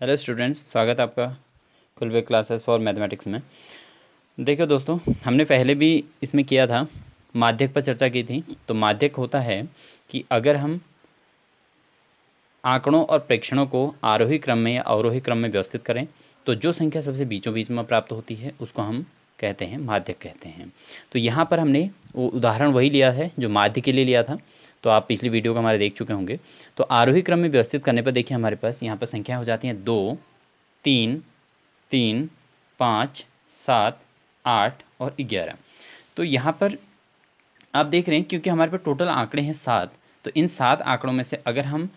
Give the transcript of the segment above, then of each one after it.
Hello students, स्वागत है आपका कुलवे क्लासेस फॉर मैथमेटिक्स में। देखो दोस्तों, हमने पहले भी इसमें किया था, माध्यक पर चर्चा की थी। तो माध्यक होता है कि अगर हम आंकड़ों और प्रेक्षणों को आरोही क्रम में या अवरोही क्रम में व्यवस्थित करें तो जो संख्या सबसे बीचों बीच में प्राप्त होती है उसको हम कहते हैं माध्यक कहते हैं। तो यहाँ पर हमने वो उदाहरण वही लिया है जो माध्य के लिए लिया था। तो आप पिछली वीडियो को हमारे देख चुके होंगे। तो आरोही क्रम में व्यवस्थित करने पर देखिए हमारे पास यहाँ पर संख्या हो जाती हैं 2, 3, 3, 5, 7, 8 और 11। तो यहाँ पर आप देख रहे हैं क्योंकि हमारे पास टोटल आंकड़े हैं 7। तो इन 7 आंकड़ों में से अगर हम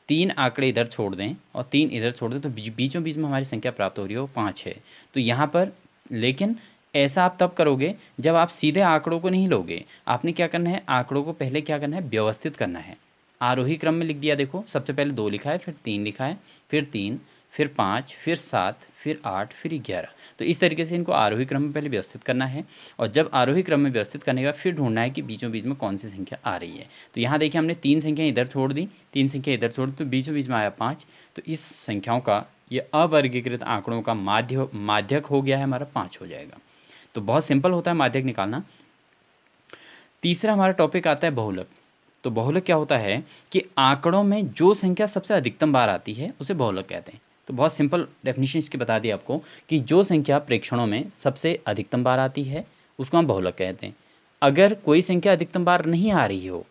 3 आंकड़े इधर छोड़ दें और 3 इधर छोड़ दें तो बीचों बीच में हमारी संख्या प्राप्त हो रही है वो 5 है। तो यहाँ पर लेकिन ऐसा आप तब करोगे जब आप सीधे आंकड़ों को नहीं लोगे। आपने क्या करना है, आंकड़ों को पहले क्या करना है, व्यवस्थित करना है। आरोही क्रम में लिख दिया। देखो सबसे पहले 2 लिखा है, फिर 3 लिखा है, फिर 3, फिर 5, फिर 7, फिर 8, फिर 11। तो इस तरीके से इनको आरोही क्रम में पहले व्यवस्थित करना है और जब आरोही क्रम में व्यवस्थित करने के बाद फिर ढूंढना है कि बीचों बीच में कौन सी संख्या आ रही है। तो यहाँ देखिए हमने 3 संख्या इधर छोड़ दी, 3 संख्या इधर छोड़ दी, तो बीचों बीच में आया 5। तो इस संख्याओं का ये अवर्गीकृत आंकड़ों का माध्यक हो गया है हमारा 5 हो जाएगा। तो बहुत सिंपल होता है माध्यक निकालना। तीसरा हमारा टॉपिक आता है बहुलक। तो बहुलक क्या होता है कि आंकड़ों में जो संख्या सबसे अधिकतम बार आती है उसे बहुलक कहते हैं। तो बहुत सिंपल डेफिनेशन इसकी बता दी आपको कि जो संख्या प्रेक्षणों में सबसे अधिकतम बार आती है उसको हम बहुलक कहते हैं। अगर कोई संख्या अधिकतम बार नहीं आ रही हो,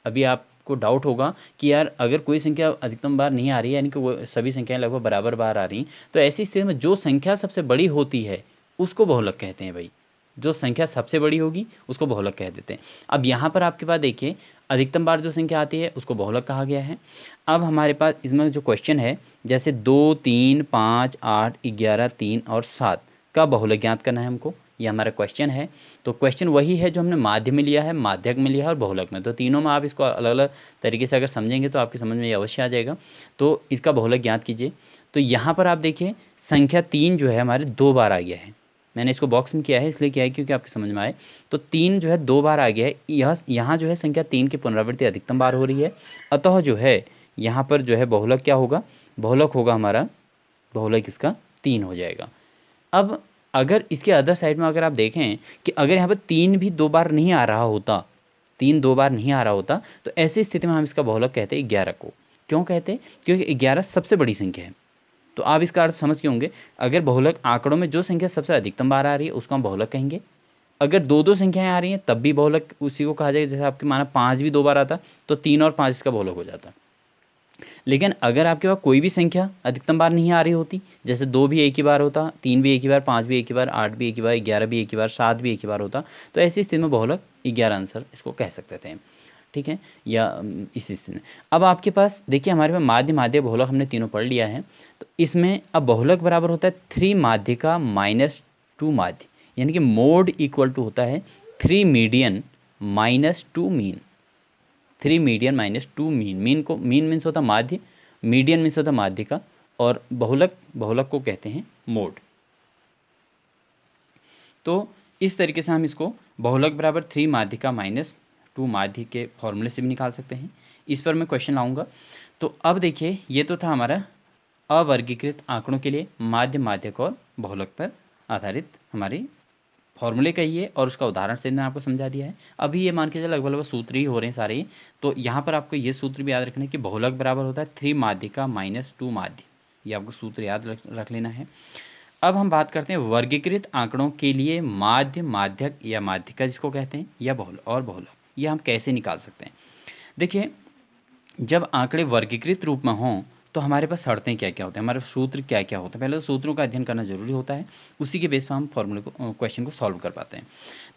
अभी आपको डाउट होगा कि यार अगर कोई संख्या अधिकतम बार नहीं आ रही है यानी कि वो सभी संख्याएं लगभग बराबर बार आ रही, तो ऐसी स्थिति में जो संख्या सबसे बड़ी होती है उसको बहुलक कहते हैं। भाई जो संख्या सबसे बड़ी होगी उसको बहुलक कह देते हैं। अब यहाँ पर आपके पास देखिए अधिकतम बार जो संख्या आती है उसको बहुलक कहा गया है। अब हमारे पास इसमें जो क्वेश्चन है जैसे 2, 3, 5, 8, 11, 3 और 7 का बहुलक ज्ञात करना है हमको, ये हमारा क्वेश्चन है। तो क्वेश्चन वही है जो हमने माध्य में लिया है, माध्यक में लिया है और बहुलक में। तो तीनों में आप इसको अलग अलग तरीके से अगर समझेंगे तो आपकी समझ में ये अवश्य आ जाएगा। तो इसका बहुलक ज्ञात कीजिए। तो यहाँ पर आप देखिए संख्या 3 जो है हमारे 2 बार आ गया है। मैंने इसको बॉक्स में किया है इसलिए किया है क्योंकि आपके समझ में आए। तो 3 जो है 2 बार आ गया है। यहाँ जो है संख्या 3 की पुनरावृत्ति अधिकतम बार हो रही है। अतः जो है यहाँ पर जो है बहुलक क्या होगा, बहुलक होगा हमारा, बहुलक इसका 3 हो जाएगा। अब अगर इसके अदर साइड में अगर आप देखें कि अगर यहाँ पर 3 भी 2 बार नहीं आ रहा होता, 3 2 बार नहीं आ रहा होता, तो ऐसी स्थिति में हम इसका बहुलक कहते हैं 11 को। क्यों कहते हैं? क्योंकि 11 सबसे बड़ी संख्या है। तो आप इसका अर्थ समझ के होंगे, अगर बहुलक आंकड़ों में जो संख्या सबसे अधिकतम बार आ रही है उसको हम बहुलक कहेंगे। अगर 2 संख्याएं आ रही हैं तब भी बहुलक उसी को कहा जाएगा। जैसे आपके माना 5 भी 2 बार आता तो 3 और 5 इसका बहुलक हो जाता। लेकिन अगर आपके पास कोई भी संख्या अधिकतम बार नहीं आ रही होती, जैसे 2 भी एक ही बार होता, 3 भी एक ही बार, 5 भी एक ही बार, 8 भी एक ही बार, 11 भी एक ही बार, 7 भी एक ही बार होता, तो ऐसी स्थिति में बहुलक 11 आंसर इसको कह सकते थे। ठीक है, या इसी स्थिति में अब आपके पास देखिए हमारे पास माध्य माध्य बहुलक हमने तीनों पढ़ लिया है। तो इसमें अब बहुलक बराबर होता है 3 माध्य का -2 माध्य, यानी कि मोड इक्वल टू होता है 3 median -2 mean. 3 median -2 mean. Mean को, मीन मीन्स होता माध्य, मीडियन मीन्स होता माध्य का, और बहुलक, बहुलक को कहते हैं मोड। तो इस तरीके से हम इसको बहुलक बराबर 3 माध्य का -2 माध्य के फॉर्मूले से भी निकाल सकते हैं। इस पर मैं क्वेश्चन लाऊंगा। तो अब देखिए ये तो था हमारा अवर्गीकृत आंकड़ों के लिए माध्य, माध्यक और बहुलक पर आधारित हमारी फॉर्मूले का ही है और उसका उदाहरण से मैंने आपको समझा दिया है। अभी ये मान के चलो लगभग सूत्र ही हो रहे हैं सारे ही। तो यहाँ पर आपको ये सूत्र भी याद रखना है कि बहुलक बराबर होता है 3 माध्य का -2 माध्य। ये आपको सूत्र याद रख लेना है। अब हम बात करते हैं वर्गीकृत आंकड़ों के लिए माध्य, माध्यक या माध्यिका जिसको कहते हैं, या बहुलक, ये हम कैसे निकाल सकते हैं। देखिए जब आंकड़े वर्गीकृत रूप में हों तो हमारे पास शर्तें क्या क्या होते हैं, हमारे सूत्र क्या क्या होते हैं। पहले तो सूत्रों का अध्ययन करना जरूरी होता है, उसी के बेस पर हम फॉर्मूले को, क्वेश्चन को सॉल्व कर पाते हैं।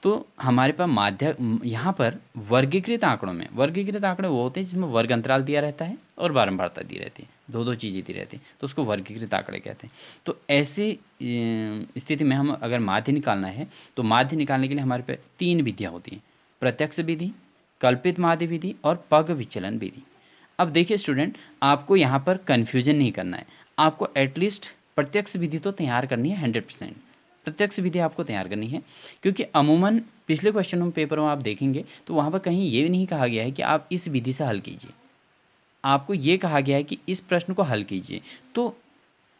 तो हमारे पास माध्य, यहाँ पर वर्गीकृत आंकड़ों में, वर्गीकृत आंकड़े वो होते हैं जिसमें वर्ग अंतराल दिया रहता है और बारंबारता दी रहती है, दो चीज़ें दी रहती हैं, तो उसको वर्गीकृत आंकड़े कहते हैं। तो ऐसी स्थिति में हम अगर माध्य निकालना है तो माध्य निकालने के लिए हमारे पास 3 विधियाँ होती हैं, प्रत्यक्ष विधि, कल्पित माध्य विधि और पग विचलन विधि। अब देखिए स्टूडेंट, आपको यहाँ पर कन्फ्यूजन नहीं करना है, आपको एटलीस्ट प्रत्यक्ष विधि तो तैयार करनी है 100%। प्रत्यक्ष विधि आपको तैयार करनी है क्योंकि अमूमन पिछले क्वेश्चनों पेपर में आप देखेंगे तो वहाँ पर कहीं ये नहीं कहा गया है कि आप इस विधि से हल कीजिए, आपको ये कहा गया है कि इस प्रश्न को हल कीजिए। तो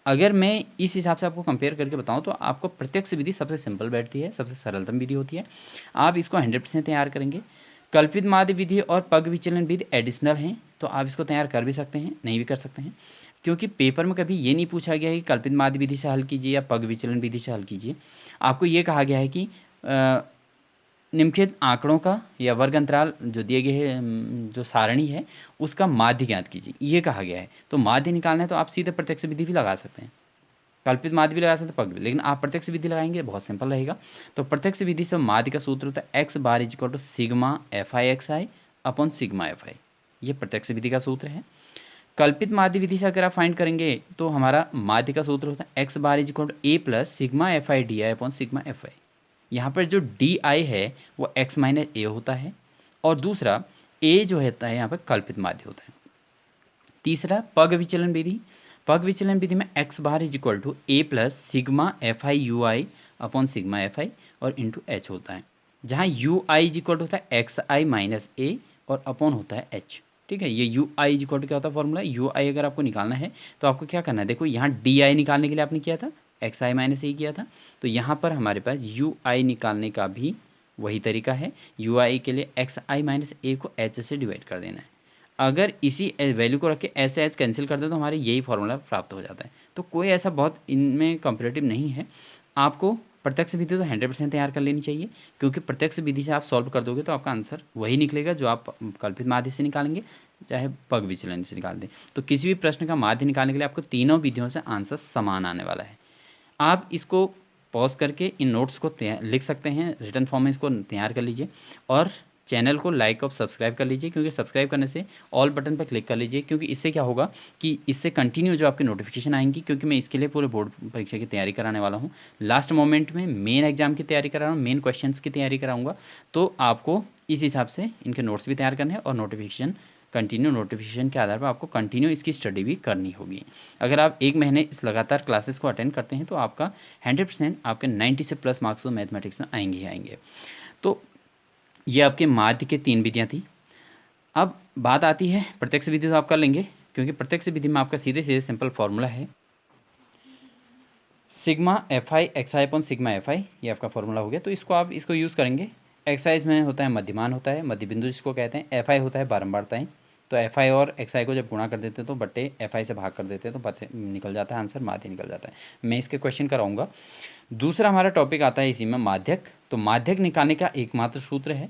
अगर मैं इस हिसाब से आपको कंपेयर करके बताऊं तो आपको प्रत्यक्ष विधि सबसे सिंपल बैठती है, सबसे सरलतम विधि होती है। आप इसको 100% तैयार करेंगे। कल्पित माध्य विधि और पग विचलन विधि एडिशनल हैं, तो आप इसको तैयार कर भी सकते हैं, नहीं भी कर सकते हैं, क्योंकि पेपर में कभी ये नहीं पूछा गया है कि कल्पित माध्य विधि से हल कीजिए या पग विचलन विधि से हल कीजिए। आपको ये कहा गया है कि निम्नलिखित आंकड़ों का या वर्ग अंतराल जो दिए गए हैं, जो सारणी है उसका माध्य ज्ञात कीजिए, ये कहा गया है। तो माध्य निकालना है तो आप सीधे प्रत्यक्ष विधि भी लगा सकते हैं, कल्पित माध्य भी लगा सकते हैं, पग भी, लेकिन आप प्रत्यक्ष विधि लगाएंगे बहुत सिंपल रहेगा। तो प्रत्यक्ष विधि से माध्य का सूत्र होता है x bar is equal to sigma f i x i upon sigma f i, ये प्रत्यक्ष विधि का सूत्र है। कल्पित माध्य विधि से अगर आप फाइंड करेंगे तो हमारा माध्य का सूत्र होता है x bar is equal to a plus sigma f i d i upon sigma f i. यहाँ पर जो डी आई है वो एक्स माइनस ए होता है, और दूसरा ए जो होता है यहाँ पर कल्पित माध्य होता है। तीसरा पग विचलन विधि, पग विचलन विधि में x bar is equal to a plus sigma f i u i upon sigma f i और इंटू एच होता है, जहाँ यू आई इज इक्वल होता है एक्स आई माइनस ए और अपॉन होता है एच। ठीक है, ये u i is equal to क्या होता है फॉर्मूला, यू आई अगर आपको निकालना है तो आपको क्या करना है, देखो यहाँ डी आई निकालने के लिए आपने किया था एक्स आई माइनस ए किया था, तो यहाँ पर हमारे पास यू आई निकालने का भी वही तरीका है। यू आई के लिए एक्स आई माइनस ए को एच से डिवाइड कर देना है। अगर इसी वैल्यू को रख के ऐसे एच कैंसिल कर दे तो हमारे यही फॉर्मूला प्राप्त हो जाता है। तो कोई ऐसा बहुत इनमें कंपेरेटिव नहीं है। आपको प्रत्यक्ष विधि तो 100% तैयार कर लेनी चाहिए, क्योंकि प्रत्यक्ष विधि से आप सॉल्व कर दोगे तो आपका आंसर वही निकलेगा जो आप कल्पित माध्य से निकालेंगे चाहे पग विचलन से निकाल दें। तो किसी भी प्रश्न का माध्य निकालने के लिए आपको तीनों विधियों से आंसर समान आने वाला है। आप इसको पॉज करके इन नोट्स को लिख सकते हैं, रिटर्न फॉर्म में इसको तैयार कर लीजिए और चैनल को लाइक और सब्सक्राइब कर लीजिए, क्योंकि सब्सक्राइब करने से ऑल बटन पर क्लिक कर लीजिए, क्योंकि इससे क्या होगा कि इससे कंटिन्यू जो आपकी नोटिफिकेशन आएंगी, क्योंकि मैं इसके लिए पूरे बोर्ड परीक्षा की तैयारी कराने वाला हूँ। लास्ट मोमेंट में मेन एग्जाम की तैयारी करा रहा हूँ, मेन क्वेश्चंस की तैयारी कराऊंगा, तो आपको इस हिसाब से इनके नोट्स भी तैयार करने हैं और नोटिफिकेशन कंटिन्यू नोटिफिकेशन के आधार पर आपको कंटिन्यू इसकी स्टडी भी करनी होगी। अगर आप एक महीने इस लगातार क्लासेस को अटेंड करते हैं तो आपका 100% आपके 90 से प्लस मार्क्स तो मैथमेटिक्स में आएंगे ही आएंगे। तो ये आपके माध्य के 3 विधियाँ थी। अब बात आती है प्रत्यक्ष विधि, तो आप कर लेंगे, क्योंकि प्रत्यक्ष विधि में आपका सीधे सीधे सिंपल फॉर्मूला है sigma f i x i upon sigma f i, ये आपका फॉर्मूला हो गया। तो इसको आप इसको यूज़ करेंगे। एक्साइज में होता है मध्यमान होता है, मध्य बिंदु जिसको कहते हैं। एफ आई होता है बारंबारताएं, तो एफ आई और एक्स आई को जब गुणा कर देते हैं तो बट्टे एफ आई से भाग कर देते हैं तो पता निकल जाता है आंसर, माध्य निकल जाता है। मैं इसके क्वेश्चन कराऊंगा। दूसरा हमारा टॉपिक आता है इसी में माध्यक। तो माध्यक निकालने का एकमात्र सूत्र है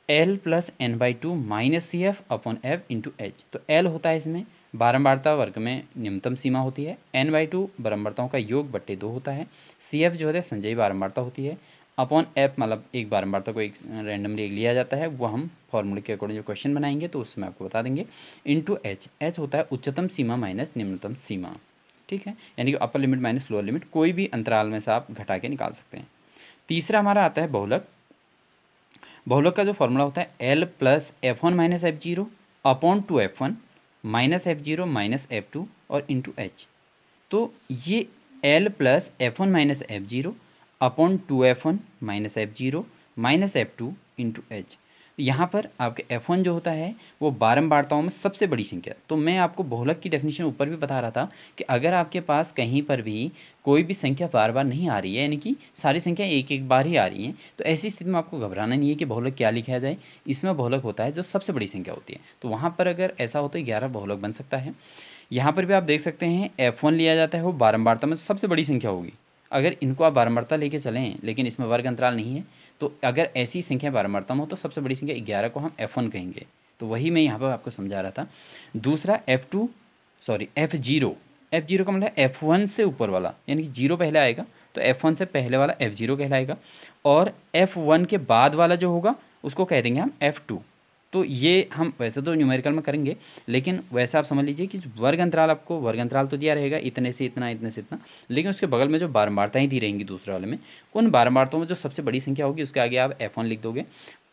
l plus n by two minus c f upon f into h. तो एल होता है इसमें बारंबारता वर्ग में न्यूनतम सीमा होती है, एन बाई टू बारंबारताओं का योग बट्टे 2 होता है, सी एफ जो होता है संचयी बारंबारता होती है, अपॉन एफ मतलब एक बारंबारता को एक रैंडमली एक लिया जाता है, वो हम फॉर्मूले के अकॉर्डिंग जो क्वेश्चन बनाएंगे तो उसमें आपको बता देंगे, इंटू एच। एच होता है उच्चतम सीमा माइनस निम्नतम सीमा। ठीक है, यानी कि upper limit minus lower limit, कोई भी अंतराल में से आप घटा के निकाल सकते हैं। तीसरा हमारा आता है बहुलक। बहुलक का जो फॉर्मूला होता है l plus F one minus F zero upon two F one minus F zero minus F two और इंटू एच। तो ये L plus F one minus F zero upon two F one minus F zero minus F two into H. यहाँ पर आपके F one जो होता है वो बारंबारताओं में सबसे बड़ी संख्या। तो मैं आपको बहुलक की डेफिनेशन ऊपर भी बता रहा था कि अगर आपके पास कहीं पर भी कोई भी संख्या बार बार नहीं आ रही है, यानी कि सारी संख्या एक एक बार ही आ रही हैं, तो ऐसी स्थिति में आपको घबराना नहीं है कि बहुलक क्या लिखा जाए। इसमें बहुलक होता है जो सबसे बड़ी संख्या होती है, तो वहाँ पर अगर ऐसा हो तो 11 बहुलक बन सकता है। यहाँ पर भी आप देख सकते हैं F1 लिया जाता है, वो बारंबारता में सबसे बड़ी संख्या होगी। अगर इनको आप बारंबारता लेके चलें, लेकिन इसमें वर्ग अंतराल नहीं है, तो अगर ऐसी संख्या बारंबारता में हो तो सबसे बड़ी संख्या 11 को हम F1 कहेंगे। तो वही मैं यहाँ पर आपको समझा रहा था। दूसरा F2 सॉरी F0, F0 का मतलब F1 से ऊपर वाला, यानी कि 0 पहले आएगा तो F1 से पहले वाला F0 कहलाएगा, और F1 के बाद वाला जो होगा उसको कह देंगे हम F2। तो ये हम वैसे तो न्यूमेरिकल में करेंगे, लेकिन वैसे आप समझ लीजिए कि वर्ग अंतराल, आपको वर्ग अंतराल तो दिया रहेगा इतने से इतना, इतने से इतना, लेकिन उसके बगल में जो बारंबारताएं दी रहेंगी दूसरे वाले में, उन बारंबारताओं में जो सबसे बड़ी संख्या होगी उसके आगे आप F1 लिख दोगे,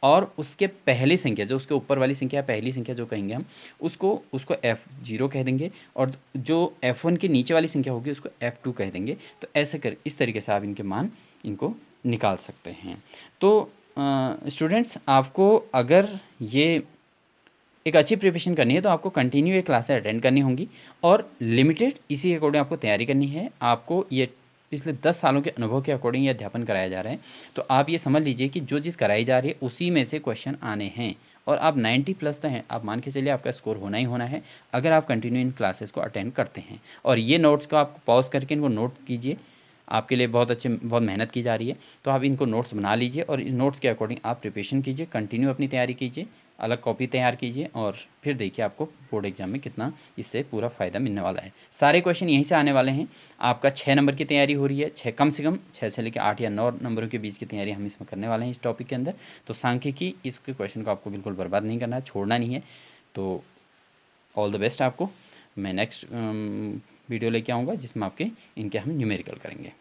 और उसके पहली संख्या जो उसके ऊपर वाली संख्या, पहली संख्या जो कहेंगे हम उसको F0 कह देंगे, और जो F1 के नीचे वाली संख्या होगी उसको F2 कह देंगे। तो ऐसे कर इस तरीके से आप इनके मान इनको निकाल सकते हैं। तो स्टूडेंट्स, आपको अगर ये एक अच्छी प्रिपरेशन करनी है तो आपको कंटिन्यू ये क्लासेस अटेंड करनी होंगी और लिमिटेड इसी के अकॉर्डिंग आपको तैयारी करनी है। आपको ये पिछले 10 सालों के अनुभव के अकॉर्डिंग ये अध्यापन कराया जा रहा है, तो आप ये समझ लीजिए कि जो चीज़ कराई जा रही है उसी में से क्वेश्चन आने हैं और आप 90 प्लस तो हैं, आप मान के चलिए आपका स्कोर होना ही होना है अगर आप कंटिन्यू इन क्लासेस को अटेंड करते हैं। और ये नोट्स को आप पॉज करके इनको नोट कीजिए, आपके लिए बहुत मेहनत की जा रही है, तो आप इनको नोट्स बना लीजिए और इन नोट्स के अकॉर्डिंग आप प्रिपरेशन कीजिए, कंटिन्यू अपनी तैयारी कीजिए, अलग कॉपी तैयार कीजिए और फिर देखिए आपको बोर्ड एग्जाम में कितना इससे पूरा फ़ायदा मिलने वाला है। सारे क्वेश्चन यहीं से आने वाले हैं। आपका 6 नंबर की तैयारी हो रही है, 6 कम से कम 6 से लेकर 8 या 9 नंबरों के बीच की तैयारी हम इसमें करने वाले हैं इस टॉपिक के अंदर। तो सांख्यिकी इसके क्वेश्चन को आपको बिल्कुल बर्बाद नहीं करना है, छोड़ना नहीं है। तो ऑल द बेस्ट आपको। मैं नेक्स्ट वीडियो लेके आऊँगा जिसमें आपके इनके हम न्यूमेरिकल करेंगे।